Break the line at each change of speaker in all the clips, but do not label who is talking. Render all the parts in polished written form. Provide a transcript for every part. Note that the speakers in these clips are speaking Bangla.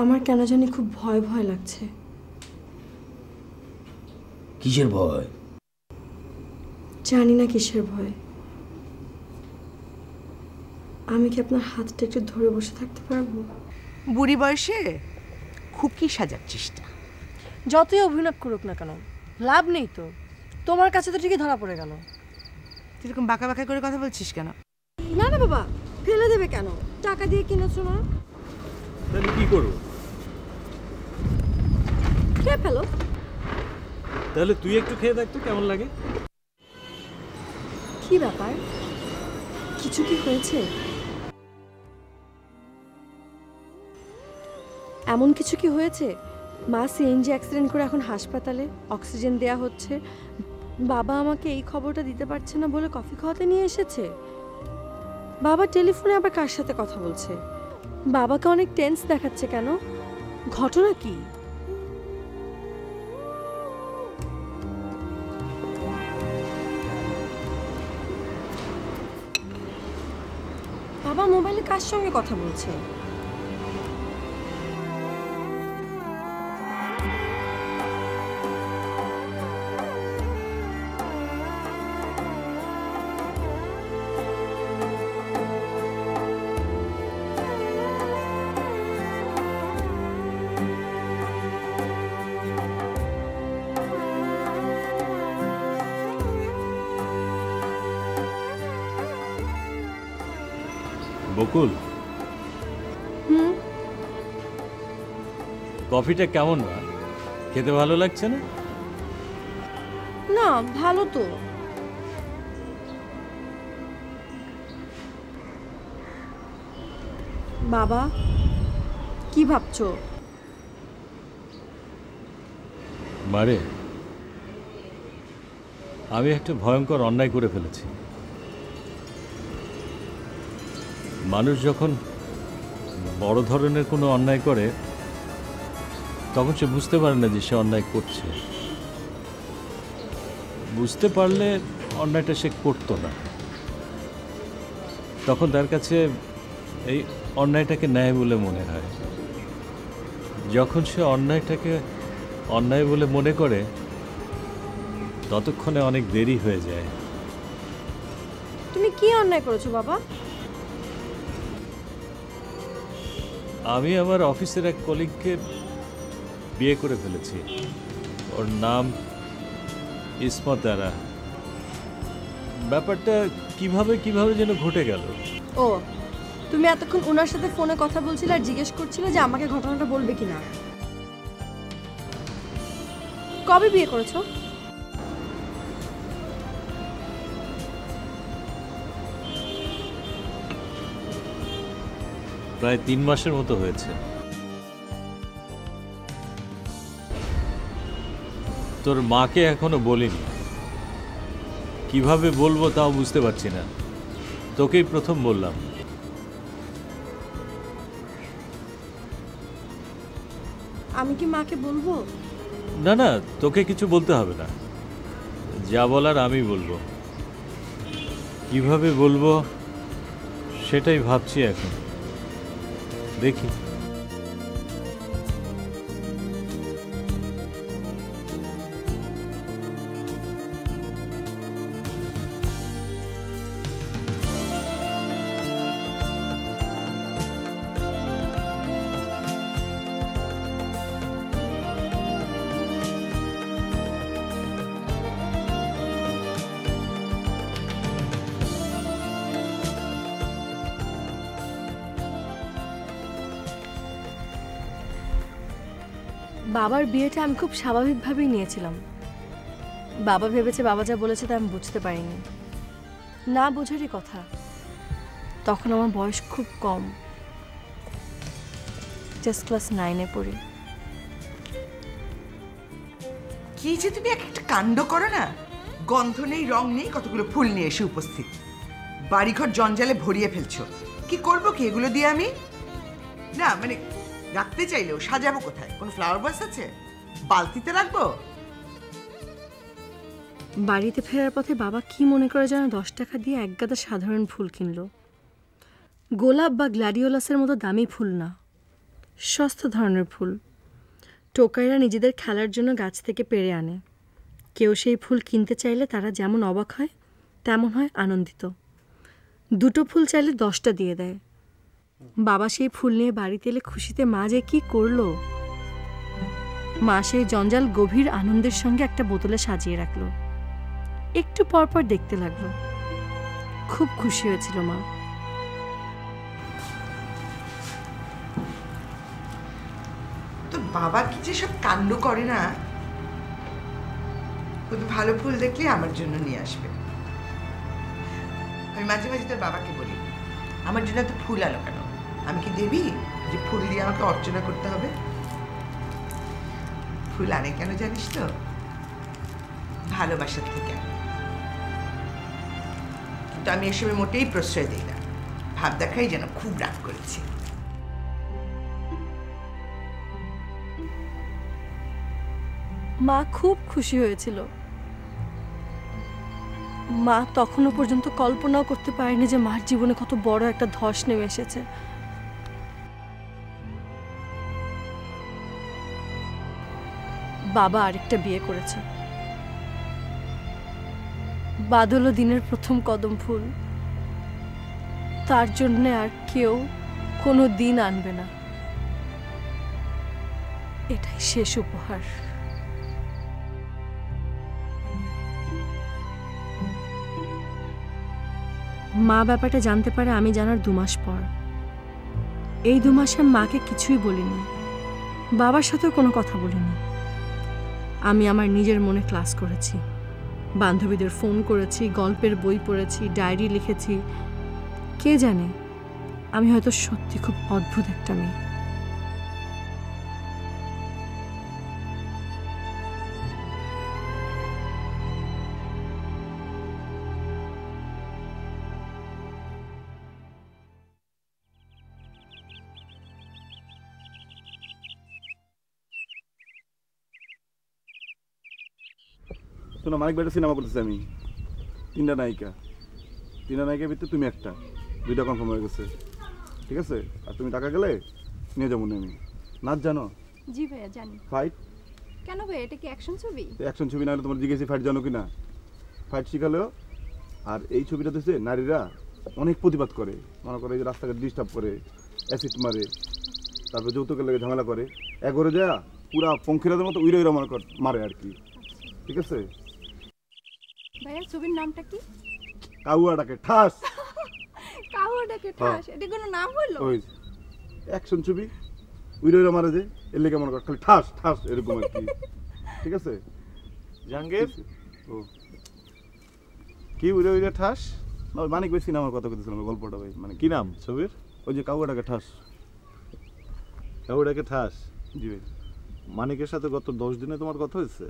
আমার কেন জানি খুব ভয় ভয় লাগছে।
কিসের ভয়?
জানি না কিসের ভয়। আমি কি আপনার হাতটা একটু ধরে বসে থাকতে পারবো?
বুড়ি বয়সে খুকি সাজার চেষ্টা।
যতই অভিনয় করুক না কেন লাভ নেই তো, তোমার কাছে তো ঠিকই ধরা পড়ে গেল।
তুই এরকম বাঁকা বাঁকা করে কথা বলছিস কেন?
না না বাবা, ফেলে দেবে কেন? টাকা দিয়ে কিনেছো না।
তাহলে কি করবো?
খেয়ে ফেলো।
তাহলে তুই একটু খেয়ে দেখ তো কেমন লাগে।
কি ব্যাপার, কিছু কি হয়েছে? এমন কিছু কি হয়েছে? মা সিএনজি অ্যাক্সিডেন্ট করে এখন হাসপাতালে, অক্সিজেন দেয়া হচ্ছে। বাবা আমাকে এই খবরটা দিতে পারছে না বলে কফি খাওয়াতে নিয়ে এসেছে। বাবা টেলিফোনে আবার কার সাথে কথা বলছে? বাবাকে অনেক টেন্স দেখাচ্ছে কেন? ঘটনা কি? বাবা মোবাইলে কার সঙ্গে কথা বলছে?
বকুল, কফিটা কেমন? না খেতে ভালো লাগছে না?
না ভালো তো। বাবা কি ভাবছো?
মারে, আমি একটা ভয়ঙ্কর অন্যায় করে ফেলেছি। মানুষ যখন বড় ধরনের কোনো অন্যায় করে তখন সে বুঝতে পারে না যে সে অন্যায় করছে। বুঝতে পারলে অন্যায়টা সে করতো না। তখন তার কাছে এই অন্যায়টাকে ন্যায় বলে মনে হয়। যখন সে অন্যায়টাকে অন্যায় বলে মনে করে ততক্ষণে অনেক দেরি হয়ে যায়।
তুমি কি অন্যায় করেছো বাবা?
আমি আমার অফিসের এক কলিগকে বিয়ে করে ফেলেছি। ওর নাম ইসমত আরা। ব্যাপারটা কিভাবে কিভাবে যেন ঘটে গেল।
ও, তুমি এতক্ষণ ওনার সাথে ফোনে কথা বলছিলে আর জিজ্ঞেস করছিলে যে আমাকে ঘটনাটা বলবে কিনা। কবে বিয়ে করেছো?
প্রায় 3 মাসের মতো হয়েছে। তোর মাকে এখনো বলিনি। কিভাবে বলবো তাও বুঝতে পারছি না। তোকেই প্রথম বললাম।
আমি কি মাকে বলবো?
না না, তোকে কিছু বলতে হবে না। যা বলার আমি বলবো। কিভাবে বলবো সেটাই ভাবছি এখন। দেখি।
বাবার বিয়েটা আমি খুব স্বাভাবিকভাবেই নিয়েছিলাম। বাবা ভেবেছে বাবা যা বলেছে তা আমি বুঝতে পারিনি। না বোঝারই কথা। তখন আমার বয়স খুব কম, জাস্ট ক্লাস 9-এ পড়ি।
কি যে তুমি একটা কাণ্ড করো না। গন্ধ নেই, রং নেই, কতগুলো ফুল নিয়ে এসে উপস্থিত। বাড়িঘর জঞ্জালে ভরিয়ে ফেলছো। কি করবো কি এগুলো দিয়ে আমি? না মানে রাখতে চাইলেও সাজাবো কোথায়? কোনো ফ্লাওয়ার ভাস আছে? বালতিতে রাখবো?
বাড়িতে ফেরার পথে বাবা কি মনে করে যেন 10 টাকা দিয়ে এক গাদা সাধারণ ফুল কিনলো। গোলাপ বা গ্ল্যাডিওলাসের মতো দামি ফুল না, সস্তা ধরনের ফুল। টোকাইরা নিজেদের খেলার জন্য গাছ থেকে পেড়ে আনে। কেউ সেই ফুল কিনতে চাইলে তারা যেমন অবাক হয় তেমন হয় আনন্দিত। 2টো ফুল চাইলে 10টা দিয়ে দেয়। বাবা সেই ফুল নিয়ে বাড়িতে এলে খুশিতে মা যে কি করলো। মা সেই জঞ্জাল গভীর আনন্দের সঙ্গে একটা বোতলে সাজিয়ে রাখলো। একটু পরপর দেখতে লাগলো। খুব খুশি হয়েছিল মা।
তোর বাবা কি যে সব কাণ্ড করে না, শুধু ভালো ফুল দেখলে আমার জন্য নিয়ে আসবে। আমি মাঝে মাঝে তোর বাবাকে বলি, আমার জন্য তো ফুল আলো কেন? আমি কি দেবী যে ফুল দিয়ে আমাকে অর্চনা করতে হবে? ফুল আনে কেন জানিস তো? ভালোবাসার থেকে। কিন্তু আমি এসবে মোটেই প্রশ্রয় দিই না। ভাব দেখাই যেন খুব রাগ করেছি।
মা খুব খুশি হয়েছিল। মা তখনও পর্যন্ত কল্পনাও করতে পারেনি যে মার জীবনে কত বড় একটা ধস নেমে এসেছে। বাবা আরেকটা বিয়ে করেছে। বাদলও দিনের প্রথম কদম ফুল। তার জন্য আর কেউ কোনো দিন আনবে না। এটাই শেষ উপহার। মা ব্যাপারটা জানতে পারে আমি জানার 2 মাস পর। এই 2 মাসে মাকে কিছুই বলিনি, বাবার সাথেও কোনো কথা বলিনি। আমি আমার নিজের মনে ক্লাস করেছি, বান্ধবীদের ফোন করেছি, গল্পের বই পড়েছি, ডায়েরি লিখেছি। কে জানে, আমি হয়তো সত্যি খুব অদ্ভুত একটা মেয়ে।
শোনো, মানিক ভাইয়ের সিনেমা করতেছি আমি। 3টা নায়িকা, 3টা নায়িকার ভিতরে তুমি একটা, 2টা কনফার্ম হয়ে গেছে। ঠিক আছে? আর তুমি টাকা গেলে নিয়ে যাবো আমি। নাচ জানো?
জি ভাইয়া জানি।
ফাইট?
কেন ভাইয়া, এটা কি অ্যাকশন ছবি?
অ্যাকশন ছবি না হলে তোমার জিজ্ঞেসি ফাইট জানো কি না? ফাইট শিখালেও। আর এই ছবিটা দেখছে নারীরা অনেক প্রতিবাদ করে, মনে করে এই যে রাস্তাঘাট ডিস্টার্ব করে, অ্যাসিড মারে, তারপর যৌতুকের লেগে ঝামেলা করে, একরে যা পুরা পঙ্খিরাদের মতো উইরা উইরা মনে কর মারে আর কি। ঠিক আছে?
ভাইয়া ছবির নামটা কি?
কাউয়াটাকে ঠাস।
কাউয়াটাকে ঠাস, এটা কোনো নাম হলো?
ওই অ্যাকশন ছবি উইরা উইরা মারে যে, এর লেগে মনে কর খালি ঠাস ঠাস এরকম আর কি। ঠিক আছে?
জাহাঙ্গীর,
ও
কি উড়ে উড়ে ঠাস?
না, ওই মানিক ভাই সিনেমার কথা বলতেছিলাম, গল্পটা ভাই। মানে
কি নাম ছবির?
ওই যে কাউয়াটাকে ঠাস।
কাউড়াকে ঠাস।
জি ভাই।
মানিকের সাথে গত 10 দিনে তোমার কথা হয়েছে?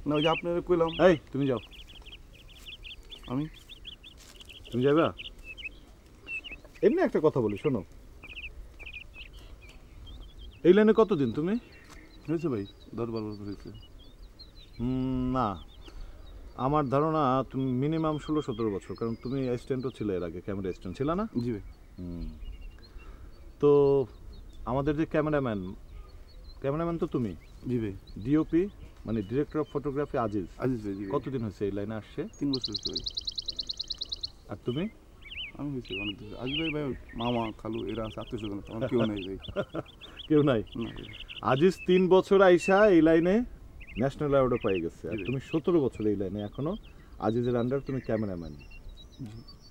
না, ওই যে আপনারা কইলাম।
এই তুমি যাও। তুমি যাবা? এমনি একটা কথা বলি, শোনো। এই লাইনে কতদিন তুমি?
হয়েছে ভাই 10-12 বছর হয়েছে।
না, আমার ধারণা তুমি মিনিমাম 16-17 বছর, কারণ তুমি অ্যাসিস্ট্যান্টও ছিলে এর আগে, ক্যামেরা অ্যাসিস্ট্যান্ট ছিল না?
জি ভাই।
তো আমাদের যে ক্যামেরাম্যান তো তুমি।
জি ভাই।
ডিওপি মানে ডিরেক্টর অফ ফটোগ্রাফি আজিজ
ভাই। জি ভাই।
কতদিন হয়েছে এই লাইনে আসছে?
3 বছর হয়েছে ভাই।
আর তুমি?
আমি হয়েছে অনেক দিন। আজিজ ভাই মামা খালু এরা আছে, আত্মীয়-স্বজন, আমার কেউ নাই ভাই।
কেউ নাই?
না ভাই।
আজিজ 3 বছর আইসা এই লাইনে ন্যাশনাল অ্যাওয়ার্ডও পেয়ে গেছে, আর
জি।
তুমি 17 বছর এই লাইনে এখনো আজিজের আন্ডার তুমি ক্যামেরাম্যান।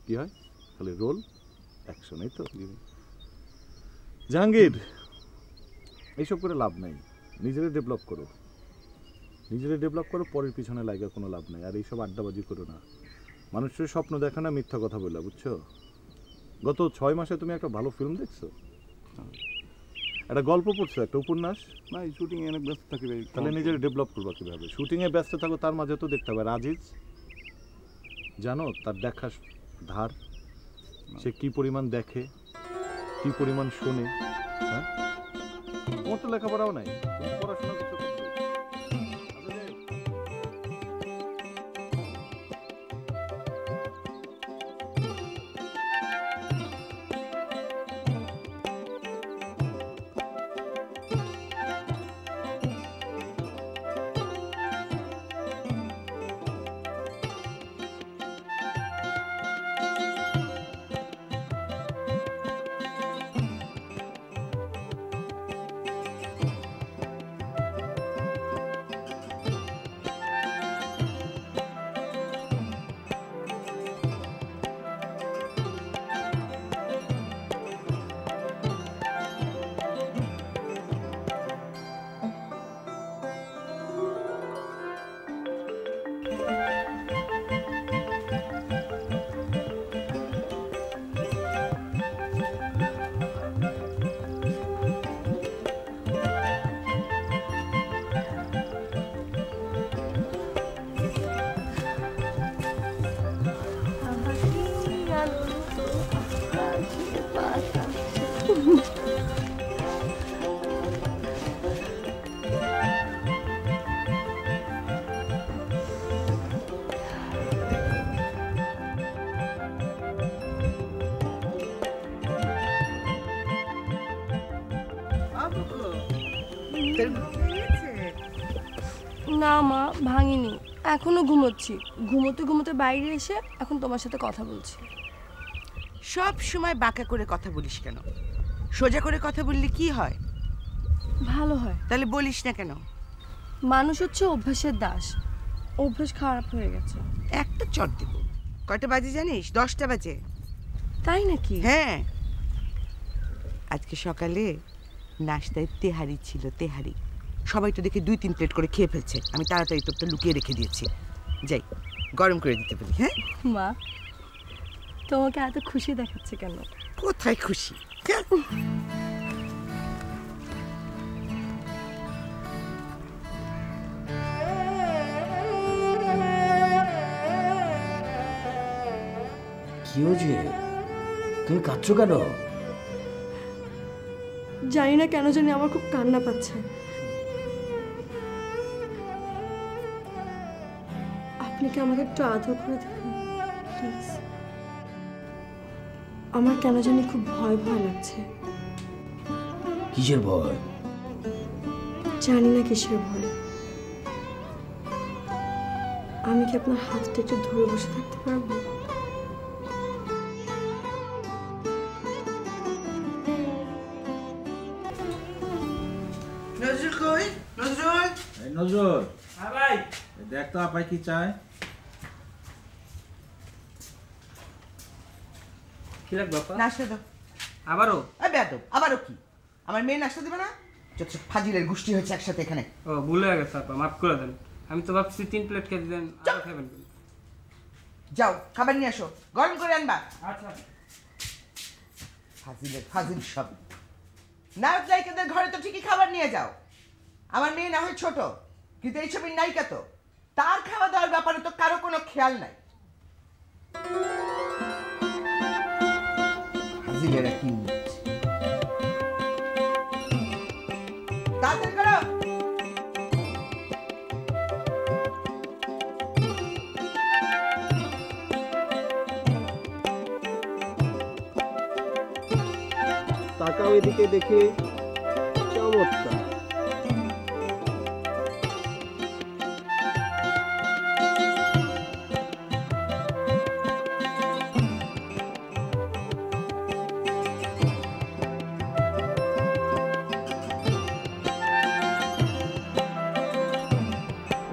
কি হয়? খালি রোল অ্যাকশন, এই তো। জাহাঙ্গীর, এইসব করে লাভ নাই। নিজেরে ডেভেলপ করো, পরের পিছনে লাগা কোনো লাভ নাই। আর এইসব আড্ডাবাজি করো না, মানুষের স্বপ্ন দেখা না, মিথ্যা কথা বললা, বুঝছো? গত 6 মাসে তুমি একটা ভালো ফিল্ম দেখছো, একটা গল্প পড়ছো, একটা উপন্যাস?
না, এই শুটিং অনেক ব্যস্ত থাকি ভাই।
তাহলে নিজের ডেভেলপ করবা কিভাবে? শুটিংয়ে ব্যস্ত থাকো, তার মাঝে তো দেখতে হবে। আজিজ জানো তার দেখার ধার, সে কি পরিমাণ দেখে, কি পরিমাণ শোনে। হ্যাঁ, তোমার তো লেখাপড়াও নাই, তুমি পড়াশোনা করতে করতে
তোর ঘুম পেয়েছে?
না মা, ভাঙিনি, এখনো ঘুমোচ্ছি। ঘুমোতে ঘুমোতে বাইরে এসে এখন তোমার সাথে কথা বলছি।
সব সময় বাঁকা করে কথা বলিস কেন? সোজা করে কথা বললে কি হয়?
ভালো হয়।
তাহলে বলিস না কেন?
মানুষ হচ্ছে অভ্যাসের দাস, অভ্যাস খারাপ হয়ে গেছে।
একটা চট দেব। কয়টা বাজে জানিস? 10টা বাজে।
তাই নাকি?
হ্যাঁ, আজকে সকালে নাস্তায় তেহারি ছিল, তেহারি। সবাই তো দেখে 2-3 প্লেট করে খেয়ে ফেলছে। আমি তাড়াতাড়ি তোরটা লুকিয়ে রেখে দিয়েছি। যাই গরম করে দিতে বলি। হ্যাঁ
মা, তোমাকে এত খুশি দেখাচ্ছে কেন?
কোথায় খুশি?
কি হয়েছে? তুমি কাঁদছো কেন?
জানি না কেন জানি আমার খুব কান্না পাচ্ছে। আপনি কি আমাকে একটু আদর করে দেবেন প্লিজ? আমার কেন জানি খুব ভয় ভয় লাগছে।
কিসের ভয়?
জানি না কিসের ভয়। আমি কি আপনার হাতটা একটু ধরে বসে থাকতে পারবো?
নজরুল কই? নজরুল,
এই নজরুল। হ্যাঁ ভাই। দেখ তো আপাই কি চায়।
কি লাগবে বাবা?
নাস্তা দাও।
আবারও?
বেয়াদব, আবারও কি? আমার মেয়ে নাস্তা দেবে না? যত সব ফাজিলের গোষ্ঠী হয়েছে একসাথে এখানে।
ও ভুল হয়ে গেছে আপা, মাফ করে দেন। আমি তো ভাবছি 3 প্লেট খেতে দেন, আরো খাবেন।
যাও খাবার নিয়ে আসো, গরম করে আনবা।
আচ্ছা।
ফাজিলের ফাজিল সব। নায়ক নায়িকাদের ঘরে তো ঠিকই খাবার নিয়ে যাও। আমার মেয়ে না হয় ছোট, কিন্তু এই ছবির নায়িকা তো। তার খাওয়া দাওয়ার ব্যাপারে তো কারো কোনো খেয়াল নাই। ফাজিলেরা কি তাড়াতাড়ি করো।
তাকাও এদিকে দেখে, চমৎকার।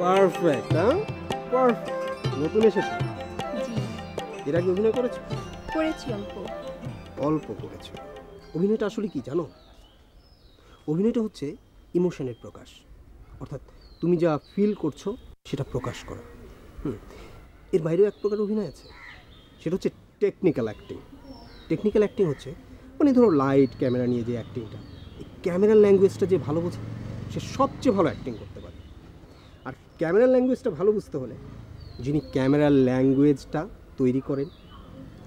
পারফেক্ট, হ্যাঁ পারফেক্ট। নতুন এসেছো? এর আগে অভিনয় করেছো?
করেছি অল্প।
অল্প করেছো। অভিনয়টা আসলে কি জানো? অভিনয়টা হচ্ছে ইমোশনের প্রকাশ, অর্থাৎ তুমি যা ফিল করছো সেটা প্রকাশ করা। এর বাইরেও এক প্রকার অভিনয় আছে, সেটা হচ্ছে টেকনিক্যাল অ্যাক্টিং। টেকনিক্যাল অ্যাক্টিং হচ্ছে মানে ধরো লাইট ক্যামেরা নিয়ে যে অ্যাক্টিংটা, এই ক্যামেরার ল্যাঙ্গুয়েজটা যে ভালো বোঝে সে সবচেয়ে ভালো অ্যাক্টিং করতে পারে। আর ক্যামেরার ল্যাঙ্গুয়েজটা ভালো বুঝতে হলে যিনি ক্যামেরার ল্যাঙ্গুয়েজটা তৈরি করেন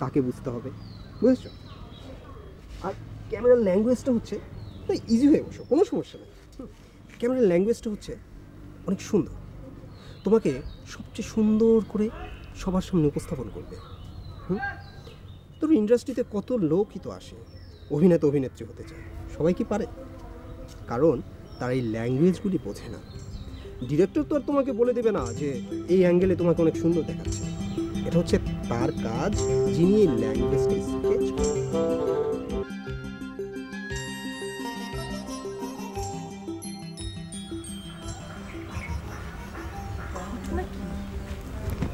তাকে বুঝতে হবে, বুঝেছো? আর ক্যামেরার ল্যাঙ্গুয়েজটা হচ্ছে ইজি হয়ে বসো, কোনো সমস্যা নেই। ক্যামেরার ল্যাঙ্গুয়েজটা হচ্ছে অনেক সুন্দর, তোমাকে সবচেয়ে সুন্দর করে সবার সামনে উপস্থাপন করবে। তোর ইন্ডাস্ট্রিতে কত লোকই তো আসে অভিনেতা অভিনেত্রী হতে চায়, সবাই কি পারে? কারণ তারা এই ল্যাঙ্গুয়েজগুলি বোঝে না। ডিরেক্টর তো আর তোমাকে বলে দেবে না যে এই অ্যাঙ্গেলে তোমাকে অনেক সুন্দর দেখাচ্ছে। এটা হচ্ছে তার কাজ, যিনি এই ল্যাঙ্গুয়েজটা স্কেচ করেন।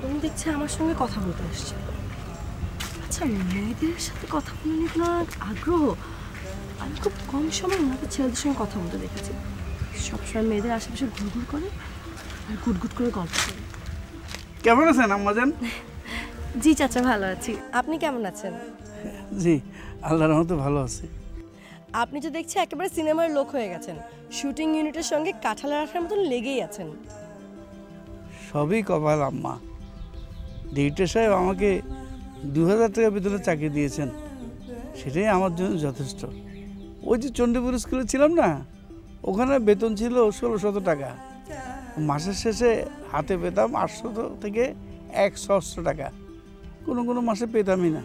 তুমি দেখছি আমার সঙ্গে কথা বলতে আসছে। আচ্ছা, মেয়েদের সাথে কথা বলে নিয়ে তোমার আগ্রহ? আমি খুব কম সময় ওনাকে ছেলেদের সঙ্গে কথা বলতে দেখেছি। সবসময় মেয়েদের আশেপাশে ঘুরঘুর করে আর গুটগুট করে গল্প করে।
কেমন আছেন আম্মাজান?
জি চাচা, ভালো আছি। আপনি কেমন আছেন?
জি আল্লাহর রহমতে ভালো আছি।
আপনি তো দেখছি একেবারে সিনেমার লোক হয়ে গেছেন। শুটিং ইউনিটের সঙ্গে কাঁঠালের আঠার মতন লেগেই আছেন।
সবই কপাল আম্মা। ডিরেক্টর সাহেব আমাকে 2000 টাকা বেতনে চাকরি দিয়েছেন, সেটাই আমার জন্য যথেষ্ট। ওই যে চণ্ডীপুর স্কুলে ছিলাম না, ওখানে বেতন ছিল 1600 টাকা। মাসের শেষে হাতে পেতাম 800 থেকে 100 টাকা, কোনো কোনো মাসে পেতামই না।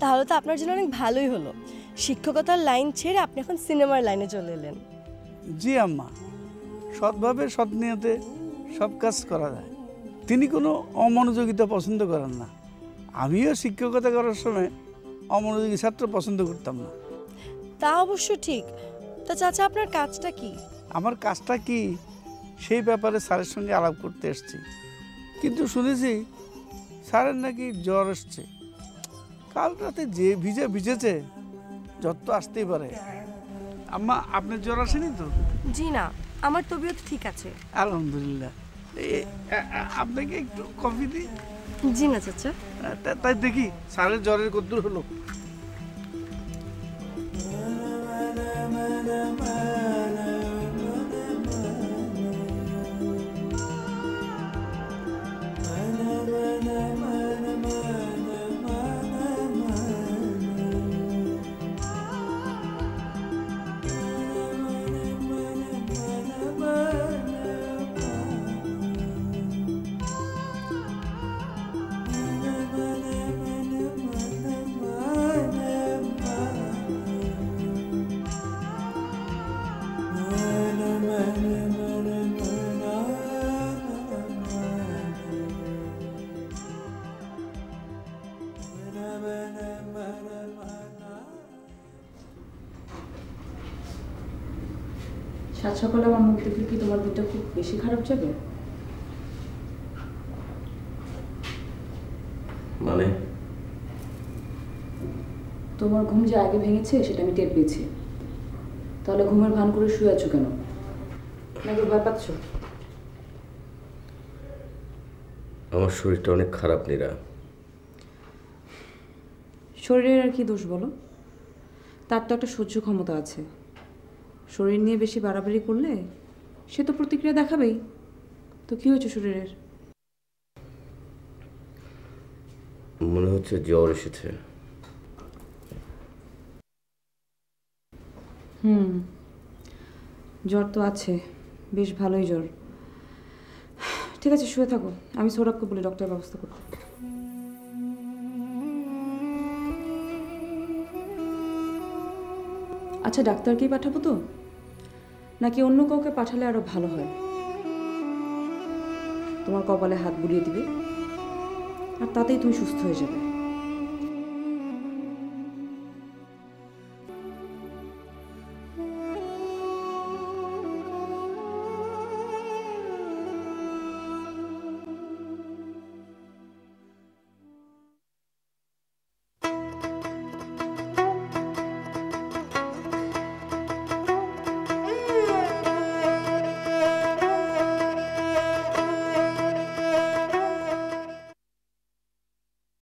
তাহলে তো আপনার জন্য অনেক ভালোই হলো। শিক্ষকতার লাইন ছেড়ে আপনি এখন সিনেমার লাইনে চলে এলেন।
জি আম্মা, সৎভাবে সৎ নিয়তে সব কাজ করা যায়। তিনি কোনো অমনোযোগিতা পছন্দ করেন না। আমিও শিক্ষকতা করার সময় অমনোযোগী ছাত্র পছন্দ করতাম না।
তা অবশ্য ঠিক। তা চাচা, আপনার কাজটা কি?
আমার কাজটা কি সেই ব্যাপারে স্যারের সঙ্গে আলাপ করতে এসেছি, কিন্তু শুনেছি স্যারের নাকি জ্বর এসছে। কাল রাতে যে ভিজেছে, জ্বর তো আসতেই পারে। আম্মা, আপনার জ্বর আসেনি তো?
জি না, আমার তবিয়ত ঠিক আছে
আলহামদুলিল্লাহ। আপনাকে একটু কফি দিই?
জি না চাচা।
তাই দেখি স্যারের জ্বরের কদ্দূর হলো।
সাত সকালে আমার মুখ দেখলে কি তোমার দিনটা খুব বেশি খারাপ যাবে?
মানে
তোমার ঘুম যে আগে ভেঙেছে সেটা আমি টের পেয়েছি। তাহলে ঘুমের ভান করে শুয়ে আছো কেন? নাকি ভয় পাচ্ছ?
আমার শরীরটা অনেক খারাপ নীরা।
শরীরের আর কি দোষ বলো? তার তো একটা সহ্য ক্ষমতা আছে। শরীর নিয়ে বেশি বাড়াবাড়ি করলে সে তো প্রতিক্রিয়া দেখাবেই। তো কি হয়েছে শরীরের?
মনে হচ্ছে জ্বর এসেছে।
জ্বর তো আছে, বেশ ভালোই জ্বর। ঠিক আছে, শুয়ে থাকো। আমি সৌরভকে বলি ডক্টরের ব্যবস্থা করতে। আচ্ছা, ডাক্তারকেই পাঠাবো তো, নাকি অন্য কাউকে পাঠালে আরো ভালো হয়? তোমার কপালে হাত বুলিয়ে দিবে আর তাতেই তুমি সুস্থ হয়ে যাবে।